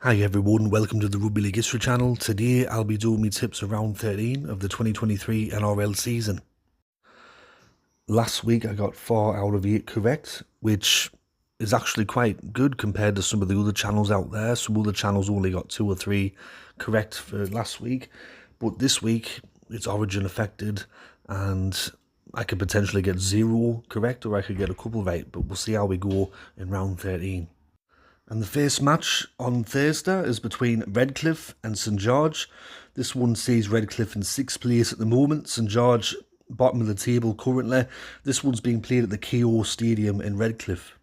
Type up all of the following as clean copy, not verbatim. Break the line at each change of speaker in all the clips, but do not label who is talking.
Hi everyone, welcome to the Rugby League History channel. Today I'll be doing my tips of round 13 of the 2023 NRL season. Last week I got 4 out of 8 correct, which is actually quite good compared to some of the other channels out there. Some other channels only got 2 or 3 correct for last week, but this week it's origin affected and I could potentially get 0 correct or I could get a couple right, but we'll see how we go in round 13. And the first match on Thursday is between Redcliffe and St George. This one sees Redcliffe in 6th place at the moment, St George bottom of the table currently. This one's being played at the KO Stadium in Redcliffe.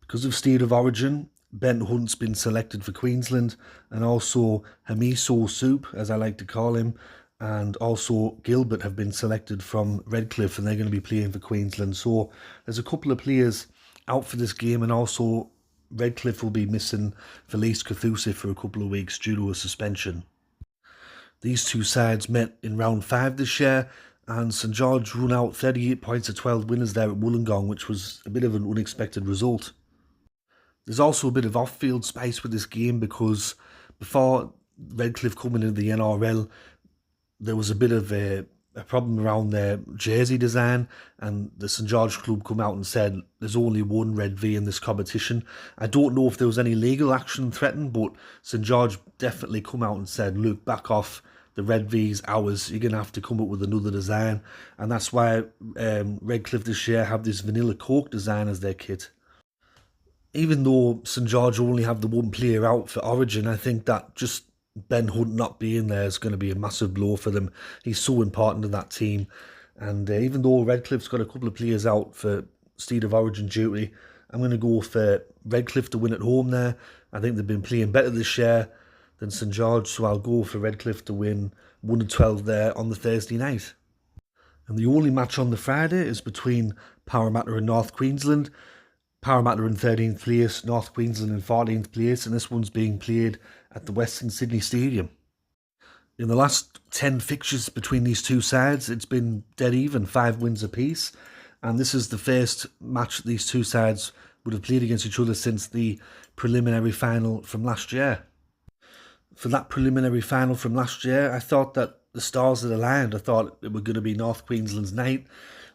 Because of state of origin, Ben Hunt's been selected for Queensland, and also Hamiso Soup, as I like to call him, and also Gilbert have been selected from Redcliffe, and they're going to be playing for Queensland. So there's a couple of players out for this game, and also Redcliffe will be missing Felice Kathusi for a couple of weeks due to a suspension. These two sides met in round 5 this year, and St George run out 38 points to 12 winners there at Wollongong, which was a bit of an unexpected result. There's also a bit of off-field spice with this game because before Redcliffe coming into the NRL, there was a bit of a problem around their jersey design, and the St George club come out and said there's only one red V in this competition. I don't know if there was any legal action threatened, but St George definitely come out and said, look, back off, the red V's ours, you're going to have to come up with another design. And that's why Redcliffe this year have this vanilla Coke design as their kit. Even though St George only have the one player out for Origin, I think that just Ben Hunt not being there is going to be a massive blow for them. He's so important to that team. And even though Redcliffe's got a couple of players out for state of origin duty, I'm going to go for Redcliffe to win at home there. I think they've been playing better this year than St George, so I'll go for Redcliffe to win 1-12 there on the Thursday night. And the only match on the Friday is between Parramatta and North Queensland. Parramatta in 13th place, North Queensland in 14th place, and this one's being played at the Western Sydney Stadium. In the last 10 fixtures between these two sides, it's been dead even, 5 wins apiece, and this is the first match these two sides would have played against each other since the preliminary final from last year. For that preliminary final from last year, I thought that the stars had aligned. I thought it were going to be North Queensland's night,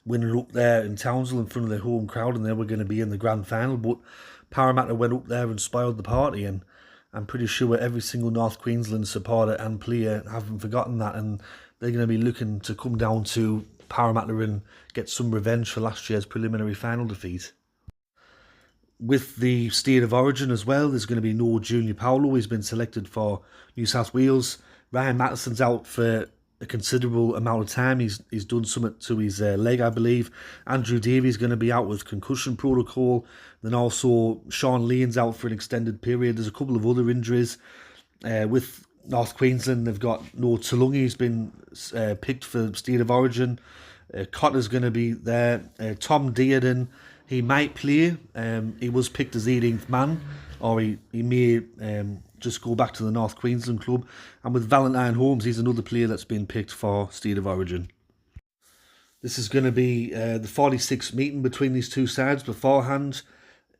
winning up there in Townsville in front of their home crowd, and they were going to be in the grand final, but Parramatta went up there and spoiled the party, and I'm pretty sure every single North Queensland supporter and player haven't forgotten that, and they're going to be looking to come down to Parramatta and get some revenge for last year's preliminary final defeat. With the state of origin as well, there's going to be no Junior Paulo. He's been selected for New South Wales. Ryan Mattison's out for a considerable amount of time. He's done something to his leg, I believe. Andrew Davies going to be out with concussion protocol. Then also Sean Lane's out for an extended period. There's a couple of other injuries. With North Queensland, they've got Noah Tulungi, who's been picked for state of origin. Cotter's going to be there. Tom Dearden, he might play. He was picked as 18th man, or he may just go back to the North Queensland club. And with Valentine Holmes, he's another player that's been picked for state of origin. This is going to be the 46th meeting between these two sides beforehand.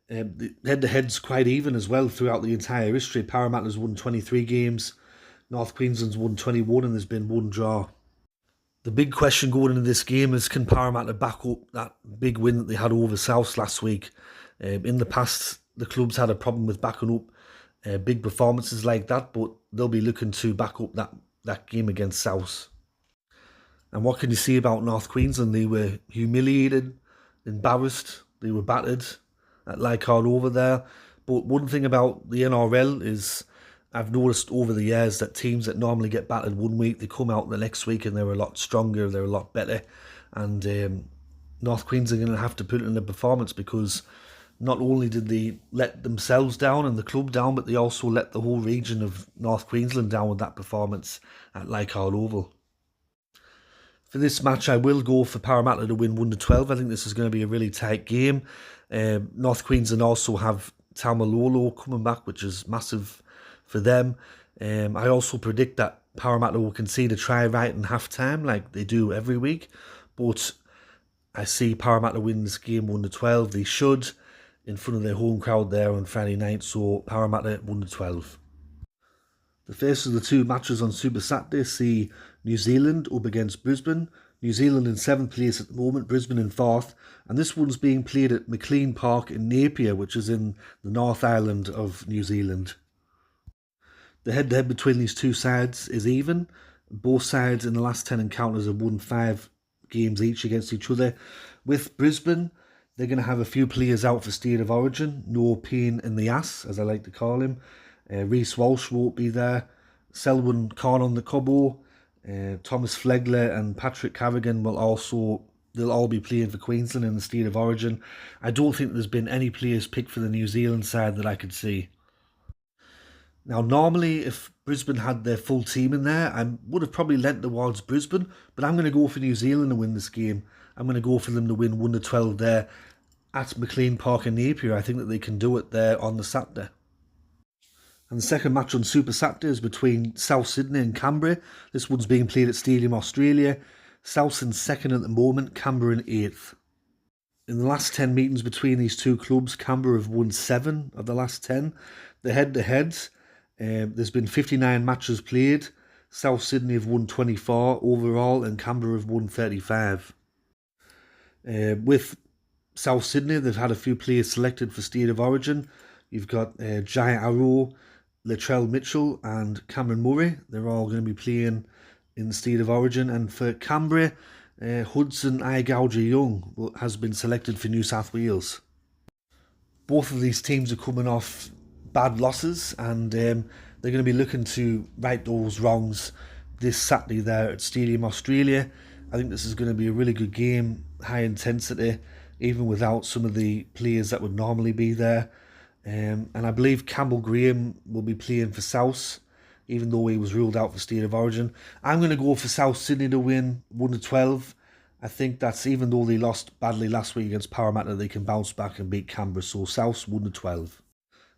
The head-to-head's quite even as well throughout the entire history. Parramatta's won 23 games, North Queensland's won 21, and there's been 1 draw. The big question going into this game is, can Parramatta back up that big win that they had over South last week? In the past, the club's had a problem with backing up big performances like that, but they'll be looking to back up that game against South. And what can you say about North Queensland? They were humiliated, embarrassed, they were battered at Leichhardt over there. But one thing about the NRL is, I've noticed over the years that teams that normally get battered one week, they come out the next week and they're a lot stronger, they're a lot better. And North Queensland are going to have to put in a performance, because not only did they let themselves down and the club down, but they also let the whole region of North Queensland down with that performance at Leichhardt Oval. For this match, I will go for Parramatta to win 1-12. I think this is going to be a really tight game. North Queensland also have Taumalolo coming back, which is massive for them. I also predict that Parramatta will concede a try right in half-time, like they do every week. But I see Parramatta win this game 1-12. They should, in front of their home crowd there on Friday night. So Parramatta 1-12. The first of the two matches on Super Saturday see New Zealand up against Brisbane. New Zealand in 7th place at the moment, Brisbane in 4th. And this one's being played at McLean Park in Napier, which is in the North Island of New Zealand. The head-to-head between these two sides is even. Both sides in the last 10 encounters have won 5 games each against each other. With Brisbane, they're going to have a few players out for State of Origin. No pain in the ass, as I like to call him. Reece Walsh won't be there. Selwyn Corn on the Cobbo, Thomas Flegler and Patrick Carrigan they'll all be playing for Queensland in the State of Origin. I don't think there's been any players picked for the New Zealand side that I could see. Now, normally, if Brisbane had their full team in there, I would have probably lent towards Brisbane, but I'm going to go for New Zealand to win this game. I'm going to go for them to win 1-12 there at McLean Park in Napier. I think that they can do it there on the Saturday. And the second match on Super Saturday is between South Sydney and Canberra. This one's being played at Stadium Australia. South's in 2nd at the moment, Canberra in 8th. In the last 10 meetings between these two clubs, Canberra have won 7 of the last 10. The head-to-heads, there's been 59 matches played. South Sydney have won 24 overall and Canberra have won 35. With South Sydney, they've had a few players selected for State of Origin. You've got Jai Arrow, Latrell Mitchell and Cameron Murray. They're all going to be playing in the State of Origin. And for Canberra, Hudson Eye-Gouger Young has been selected for New South Wales. Both of these teams are coming off bad losses and they're going to be looking to right those wrongs this Saturday there at Stadium Australia. I think this is going to be a really good game, high intensity, even without some of the players that would normally be there. And I believe Campbell Graham will be playing for South, even though he was ruled out for State of Origin. I'm going to go for South Sydney to win 1-12. I think that's, even though they lost badly last week against Parramatta, they can bounce back and beat Canberra. So South's 1-12.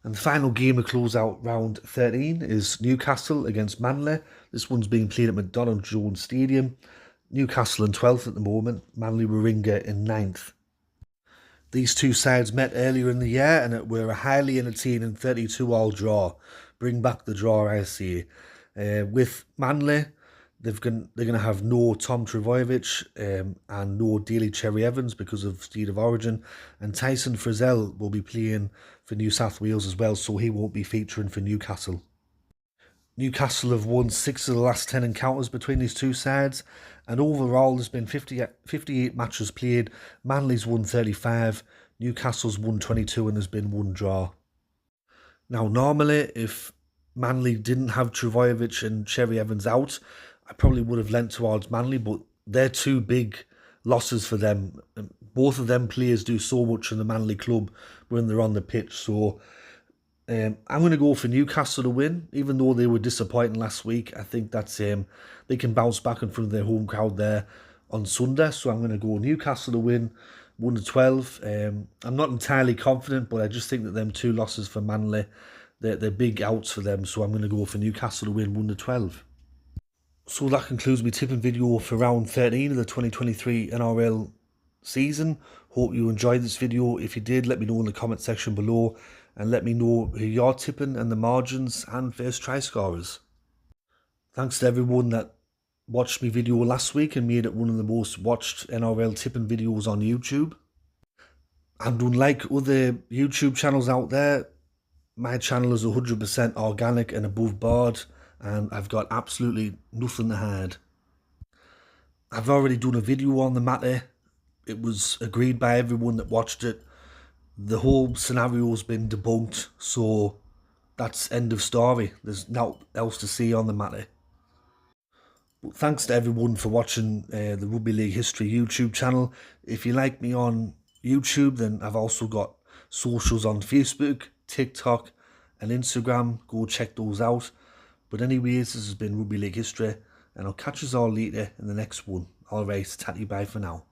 And the final game to close out round 13 is Newcastle against Manly. This one's being played at McDonald Jones Stadium. Newcastle in 12th at the moment, Manly-Warringah in 9th. These two sides met earlier in the year and it were a highly entertaining 32-all draw. Bring back the draw, I say. With Manly, they're going to have no Tom Trbojevic and no Daly Cherry Evans because of State of Origin. And Tyson Frizzell will be playing for New South Wales as well, so he won't be featuring for Newcastle. Newcastle have won 6 of the last 10 encounters between these two sides, and overall there's been 58 matches played. Manly's won 35, Newcastle's won 22, and there's been 1 draw. Now, normally, if Manly didn't have Trbojevic and Cherry Evans out, I probably would have lent towards Manly, but they're 2 big losses for them. Both of them players do so much in the Manly club when they're on the pitch, so I'm going to go for Newcastle to win, even though they were disappointing last week. I think that's they can bounce back in front of their home crowd there on Sunday. So I'm going to go Newcastle to win 1-12. I'm not entirely confident, but I just think that them 2 losses for Manly, they're big outs for them. So I'm going to go for Newcastle to win 1-12. So that concludes my tipping video for round 13 of the 2023 NRL season. Hope you enjoyed this video. If you did, let me know in the comment section below. And let me know who you're tipping and the margins and first try scorers. Thanks to everyone that watched my video last week and made it one of the most watched NRL tipping videos on YouTube. And unlike other YouTube channels out there, my channel is 100% organic and above board, and I've got absolutely nothing to hide. I've already done a video on the matter. It was agreed by everyone that watched it. The whole scenario's been debunked, so that's end of story. There's nothing else to see on the matter. But thanks to everyone for watching the Rugby League History YouTube channel. If you like me on YouTube, then I've also got socials on Facebook, TikTok and Instagram. Go check those out. But anyways, this has been Rugby League History, and I'll catch us all later in the next one. Alright, tatty bye for now.